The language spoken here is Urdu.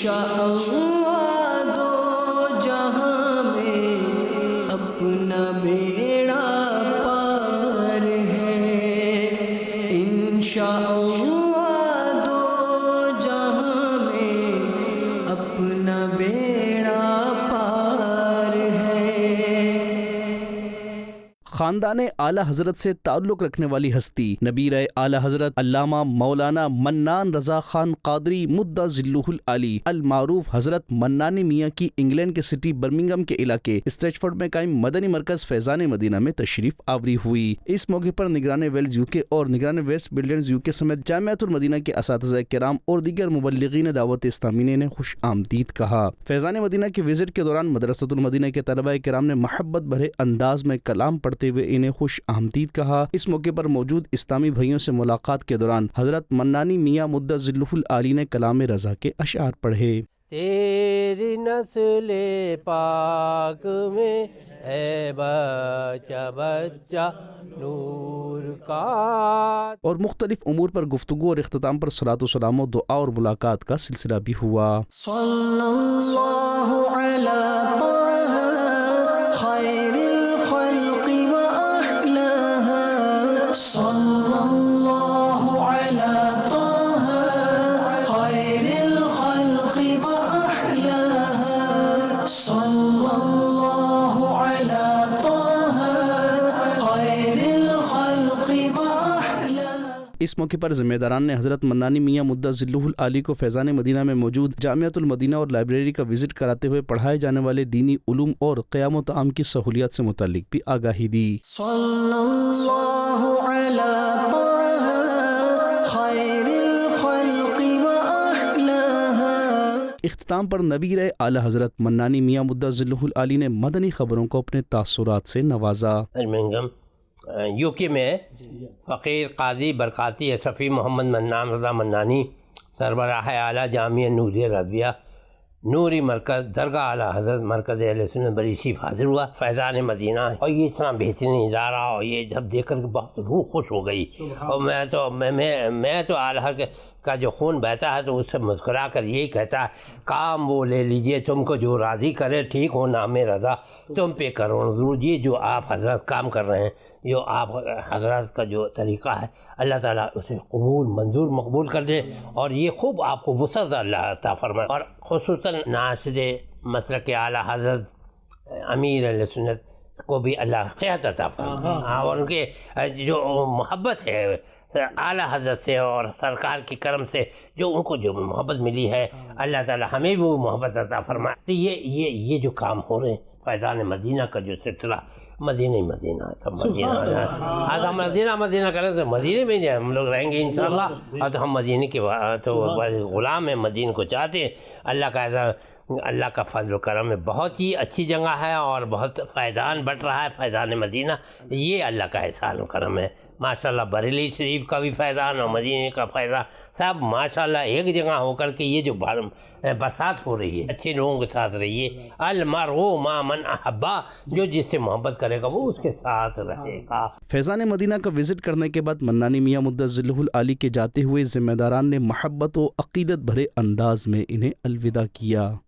انشاءاللہ دو جہاں میں اپنا بیڑا پار ہے، انشاءاللہ دو جہاں میں اپنا بیڑا پار ہے۔ خاندان اعلیٰ حضرت سے تعلق رکھنے والی ہستی نبیر اعلیٰ حضرت علامہ مولانا منان رضا خان قادری مدہ ظلہ العالی المعروف حضرت منانی میاں کی انگلینڈ کے سٹی برمنگھم کے علاقے اسٹریچفورڈ میں قائم مدنی مرکز فیضان مدینہ میں تشریف آوری ہوئی۔ اس موقع پر نگران ویلز UK اور نگران ویسٹ مڈلینڈز UK سمیت جامعۃ المدینہ کے اساتذہ کرام اور دیگر مبلغین دعوت اسلامی نے خوش آمدید کہا۔ فیضان مدینہ کے وزٹ کے دوران مدرسۃ المدینہ کے طلبہ کرام نے محبت بھرے انداز میں کلام پڑھتے ہوئے انہیں خوش آمدید کہا۔ اس موقع پر موجود اسلامی بھائیوں سے ملاقات کے دوران حضرت منانی میاں مدہ ظلہ العالی نے کلام رضا کے اشعار پڑھے۔ تیری نسل پاک میں ہے بچہ بچہ نور کا، اور مختلف امور پر گفتگو اور اختتام پر صلاۃ و سلام و دعا اور ملاقات کا سلسلہ بھی ہوا۔ صلی اللہ علی طه خیر الخلق وأحلاها، صلی اللہ علی طه خیر الخلق وأحلاها، صلی اللہ علی طه خیر الخلق وأحلاها۔ اس موقع پر ذمہ داران نے حضرت منانی میاں مدہ ظلہ العالی کو فیضان مدینہ میں موجود جامعۃ المدینہ اور لائبریری کا وزٹ کراتے ہوئے پڑھائے جانے والے دینی علوم اور قیام و طعام کی سہولیات سے متعلق بھی آگاہی دی۔ صلی اللہ علی طه خیر الخلق وأحلاها۔ اختتام پر نبیر اعلیٰ حضرت منانی میاں مدہ ظلہ العالی نے مدنی خبروں کو اپنے تاثرات سے نوازا۔ برمنگھم UK میں فقیر قاضی برکاتی اشرفی محمد منان رضا منانی سربراہ اعلیٰ جامعہ نوریہ رضویہ نوری مرکز درگاہ اعلیٰ حضرت مرکز اہل سنت بڑی شیف حاضر ہوا فیضان مدینہ، اور یہ اتنا بہترین نظارہ، اور یہ جب دیکھ کر کے بہت روح خوش ہو گئی، اور میں تو اعلیٰ کا جو خون بہتا ہے تو اس سے مسکرا کر یہی کہتا ہے، کام وہ لے لیجئے تم کو جو راضی کرے، ٹھیک ہو نام رضا تم پہ کرو ضرور۔ یہ جو آپ حضرت کام کر رہے ہیں، جو آپ حضرت کا جو طریقہ ہے، اللہ تعالیٰ اسے قبول منظور مقبول کر دے، اور یہ خوب آپ کو وسعت اللہ عطا فرمائے، اور خصوصاً ناصر مسلک اعلیٰ حضرت امیر اہل سنت کو بھی اللہ صحت عطا فرمائے، اور ان کے جو محبت ہے اعلیٰ حضرت سے اور سرکار کی کرم سے جو ان کو جو محبت ملی ہے، اللہ تعالیٰ ہمیں بھی وہ محبت عطا فرمائے۔ تو یہ جو کام ہو رہے ہیں فیضان مدینہ کا جو سلسلہ، مدینہ سب مدینہ ہم مدینہ کریں تو مدینہ میں ہم لوگ رہیں گے انشاءاللہ، اور تو ہم مدینہ کے تو غلام ہیں، مدینہ کو چاہتے ہیں۔ اللہ کا فضل و کرم ہے، بہت ہی اچھی جگہ ہے اور بہت فیضان بٹ رہا ہے فیضان مدینہ، یہ اللہ کا احسان و کرم ہے ماشاءاللہ۔ بریلی شریف کا بھی فیضان اور مدینہ کا فیضان سب ماشاءاللہ ایک جگہ ہو کر کے یہ جو برسات ہو رہی ہے، اچھے لوگوں کے ساتھ رہیے، المرء مع من احبا، جو جس سے محبت کرے گا وہ اس کے ساتھ رہے گا۔ فیضان مدینہ کا وزٹ کرنے کے بعد منانی میاں مدہ ظلہ العالی کے جاتے ہوئے ذمہ داران نے محبت و عقیدت بھرے انداز میں انہیں الوداع کیا۔